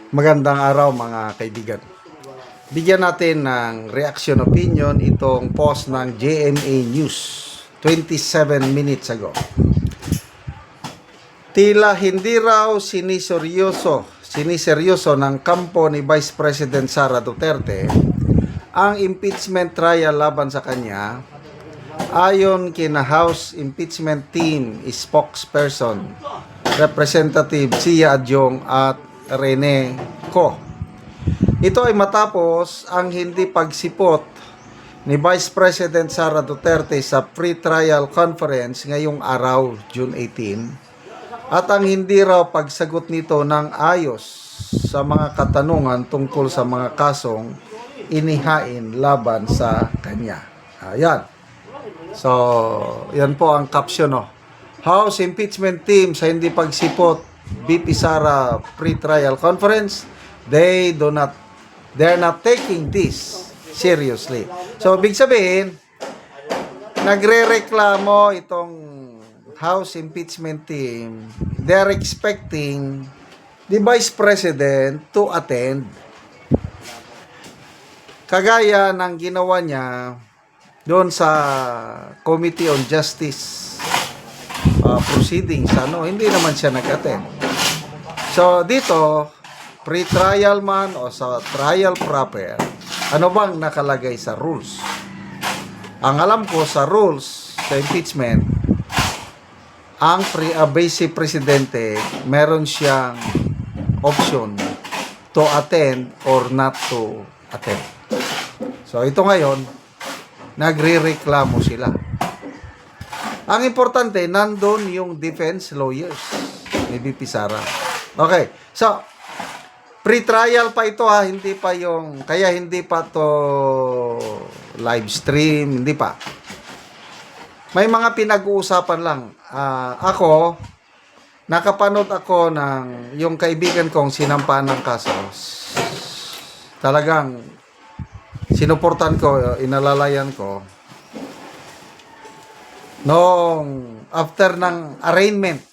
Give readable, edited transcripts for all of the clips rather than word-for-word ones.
Magandang araw mga kaibigan. Bigyan natin ng reaction opinion itong post ng GMA News 27 minutes ago. Tila hindi raw siniseryoso ng kampo ni Vice President Sara Duterte ang impeachment trial laban sa kanya, ayon kina House Impeachment Team spokesperson Representative Sia Adjong at Rene Co. Ito ay matapos ang hindi pagsipot ni Vice President Sara Duterte sa pre-trial conference ngayong araw, June 18, at ang hindi raw pagsagot nito ng ayos sa mga katanungan tungkol sa mga kasong inihain laban sa kanya. Ayan. So, yan po ang caption, no? House Impeachment Team sa hindi pagsipot VP Sara pre-trial conference, they're not taking this seriously. So, big sabihin, nagre-reklamo itong House Impeachment Team. They're expecting the Vice President to attend. Kagaya ng ginawa niya doon sa Committee on Justice proceedings, hindi naman siya nag-attend. So, dito, pre-trial man o sa trial proper, ano bang nakalagay sa rules? Ang alam ko sa rules, sa impeachment, ang Vice Presidente, meron siyang option to attend or not to attend. So, ito ngayon, nagre-reklamo sila. Ang importante, nandun yung defense lawyers ni VP Sara. Okay. So, pre-trial pa ito hindi pa yung, kaya hindi pa to live stream, hindi pa. May mga pinag-uusapan lang. Ako, nakapanood ako ng yung kaibigan kong sinampahan ng kaso. Talagang sinuportan ko, inalalayan ko. Noong after ng arraignment,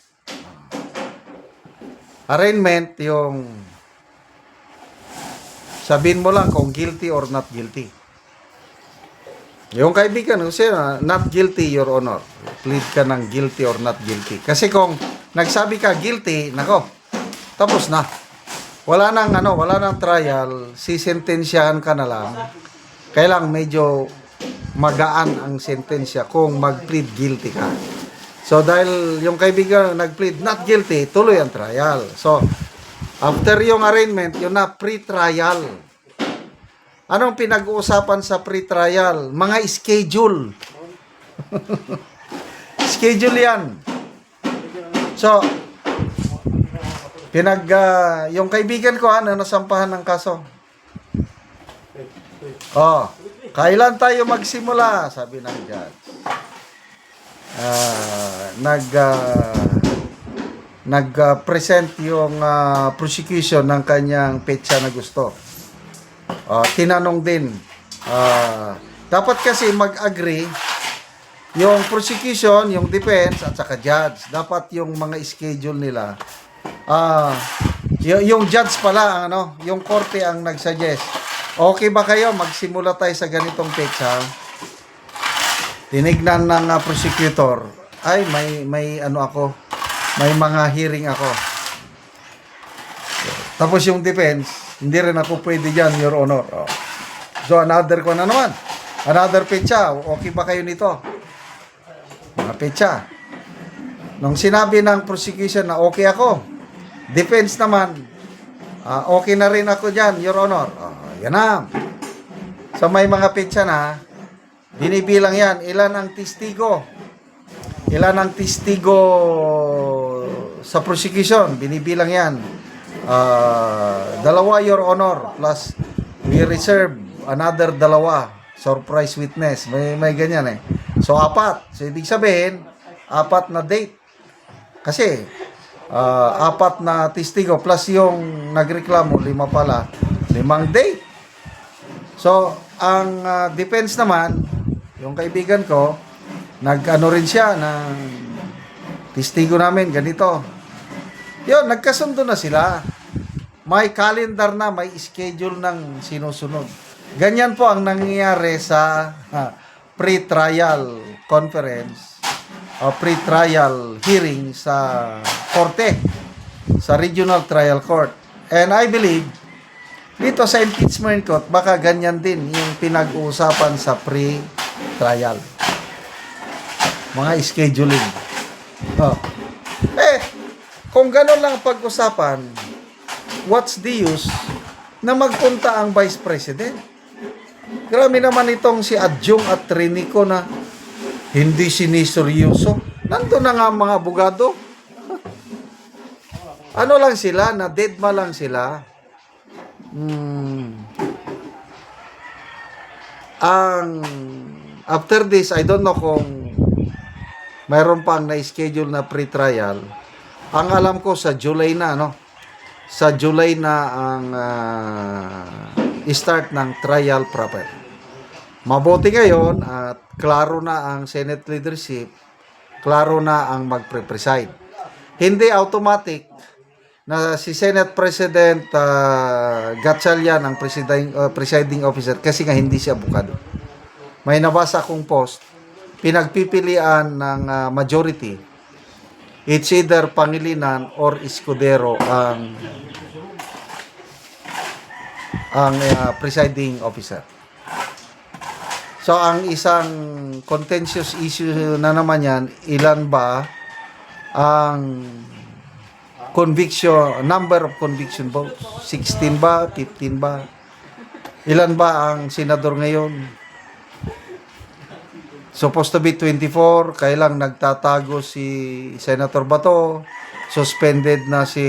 yung sabihin mo lang kung guilty or not guilty. Yung kaibigan ko siya, not guilty, Your Honor. Plead ka ng guilty or not guilty. Kasi kung nagsabi ka guilty, nako, tapos na. Wala nang trial, sisentensyahan ka na lang. Kailang medyo magaan ang sentensya kung mag-plead guilty ka. So, dahil yung kaibigan nag-plead not guilty, tuloy ang trial. So, after yung arraignment, yun na pre-trial. Anong pinag-uusapan sa pre-trial? Mga schedule. Schedule yan. So, yung kaibigan ko, nasampahan ng kaso. Kailan tayo magsimula? Sabi ng judge. Nag-present yung prosecution ng kanyang petsa na gusto. Tinanong din. Dapat kasi mag-agree yung prosecution, yung defense, at saka judge. Dapat yung mga schedule nila. Yung judge pala, yung korte ang nag-suggest. Okay ba kayo? Magsimula tayo sa ganitong petsa. Tinignan ng prosecutor. Ay, may mga hearing ako. Tapos yung defense, hindi rin ako pwede dyan, Your Honor. So, another petsa. Okay ba kayo nito? Mga petsa. Nung sinabi ng prosecution na okay ako, defense naman, okay na rin ako dyan, Your Honor. Yan na. So, may mga petsa na, binibilang yan. Ilan ang testigo sa prosecution? Binibilang yan. 2, Your Honor. Plus, we reserve another 2. Surprise witness. May ganyan . So, 4. So, ibig sabihin, 4 na date. Kasi, 4 na testigo. Plus, yung nagreklamo, 5 pala. 5 date. So, ang defense naman, yung kaibigan ko, rin siya ng testigo namin, ganito. Yun, nagkasundo na sila. may calendar na, may schedule ng sinusunod. Ganyan po ang nangyayari sa pre-trial conference o pre-trial hearing sa korte, sa regional trial court. And I believe, dito sa impeachment court, baka ganyan din yung pinag-uusapan sa pre-trial. Mga scheduling. Oh. Kung gano'n lang pag-usapan, what's the use na magpunta ang Vice President? Grabe naman itong si Adjung at Trinico na hindi siniseryoso. Nandun na nga mga abogado. Ano lang sila, na deadma lang sila. Ang after this, I don't know kung mayroon pang na-schedule na pre-trial. Ang alam ko sa July na, no? Sa July na ang start ng trial proper. Mabuti ngayon at klaro na ang Senate leadership, klaro na ang magpre-preside. Hindi automatic na si Senate President Gatchalian ang presiding officer kasi nga hindi siya abogado. May nabasa kong post, pinagpipilian ng majority. It's either Pangilinan or Escudero ang presiding officer. So, ang isang contentious issue na naman yan, ilan ba ang conviction, number of conviction votes? 16 ba? 15 ba? Ilan ba ang senador ngayon? Supposed to be 24, kailang nagtatago si Senator Bato, suspended na si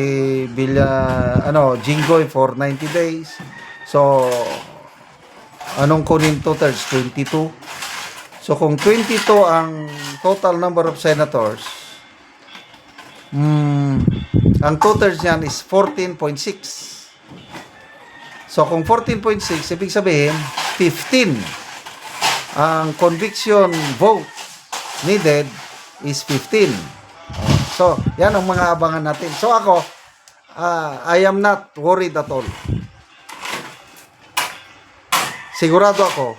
Jinggoy for 90 days. So, anong kunin two-thirds? 22. So, kung 22 ang total number of senators, ang two-thirds niyan is 14.6. So, kung 14.6, ibig sabihin, 15. Ang conviction vote needed is 15. So, yan ang mga abangan natin. So, ako, I am not worried at all. Sigurado ako,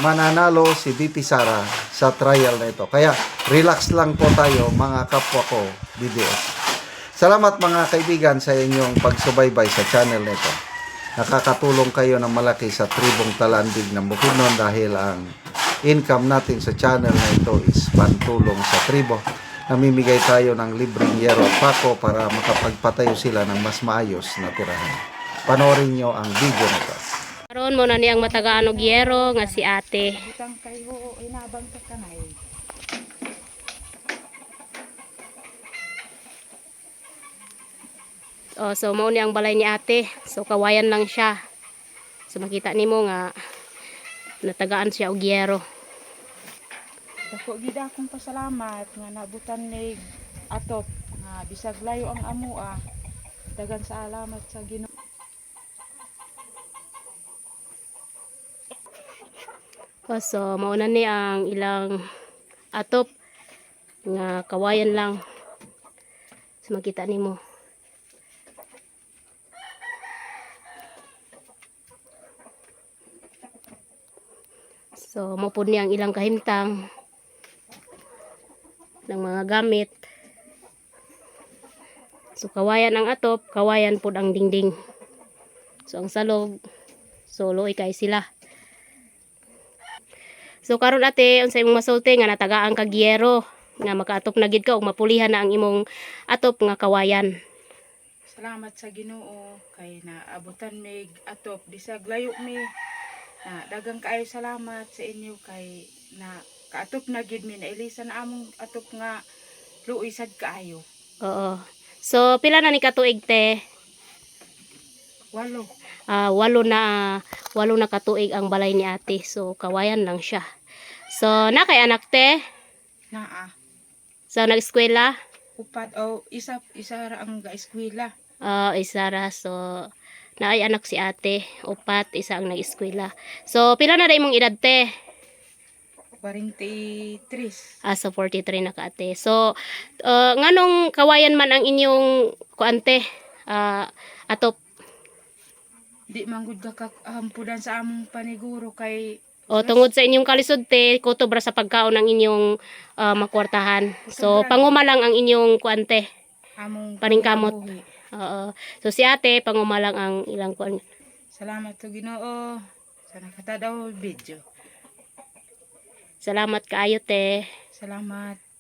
mananalo si VP Sara sa trial na ito. Kaya, relax lang po tayo, mga kapwa ko, BDS. Salamat mga kaibigan sa inyong pagsubaybay sa channel na ito. Nakakatulong kayo ng malaki sa tribong Talandig ng Bukidnon dahil ang income natin sa channel na ito is pantulong sa tribo. Namimigay tayo ng libreng yero at pako para makapagpatayo sila ng mas maayos na tirahan. Panoorin nyo ang video na ito. Karon mo na niyang matagaan og yero nga si ate. Butang kayo, inabang ka kanay. So mao ni ang balay ni ate. So kawayan lang siya. So makita nimo nga natagaan siya og yero. Dako gid akong pasalamat nga nabutan ni atop nga bisag layo ang amua. Dagan sa alamat sa Ginoo. So mao na ni ang ilang atop nga kawayan lang. So makita nimo. So mo pud ni ang ilang kahimtang ng mga gamit. So kawayan ang atop, kawayan pud ang dingding. So ang salog, so luoy kay sila. So karon ate, unsay imong masulti nga natagaan kag yero nga makaatop na gid ka ug mapulihan na ang imong atop nga kawayan. Salamat sa Ginoo kay naabutan mig atop bisag layo mi. Dagang kaayo salamat sa inyo kay na kaatop na gid mi nailisan na among atop nga luoy sad kaayo. Oo. So pila na ni katuig te? 8. Walo na katuig ang balay ni ate. So kawayan lang siya. So na kay anak te? Naa. So nag-eskwela? Upat o isa ra ang gaeskwela. Isa ra. So naay anak si ate, upat, isa ang nag-eskwela. So pila na dai mong edad te? 43. So 43 na ka ate. So nganong kawayan man ang inyong kuante? Atop. di manggod ka kahampudan sa among paniguro kay O tungod sa inyong kalisod te, kutobra sa pagkaon ng inyong makwartahan. So panguma lang ang inyong kuante. among Paningkamot. panginabuhi. Oo. So si ate panguma lang ang ilang kuan. Salamat to Ginoo sa nakatadaw video. Salamat kaayo te. Salamat.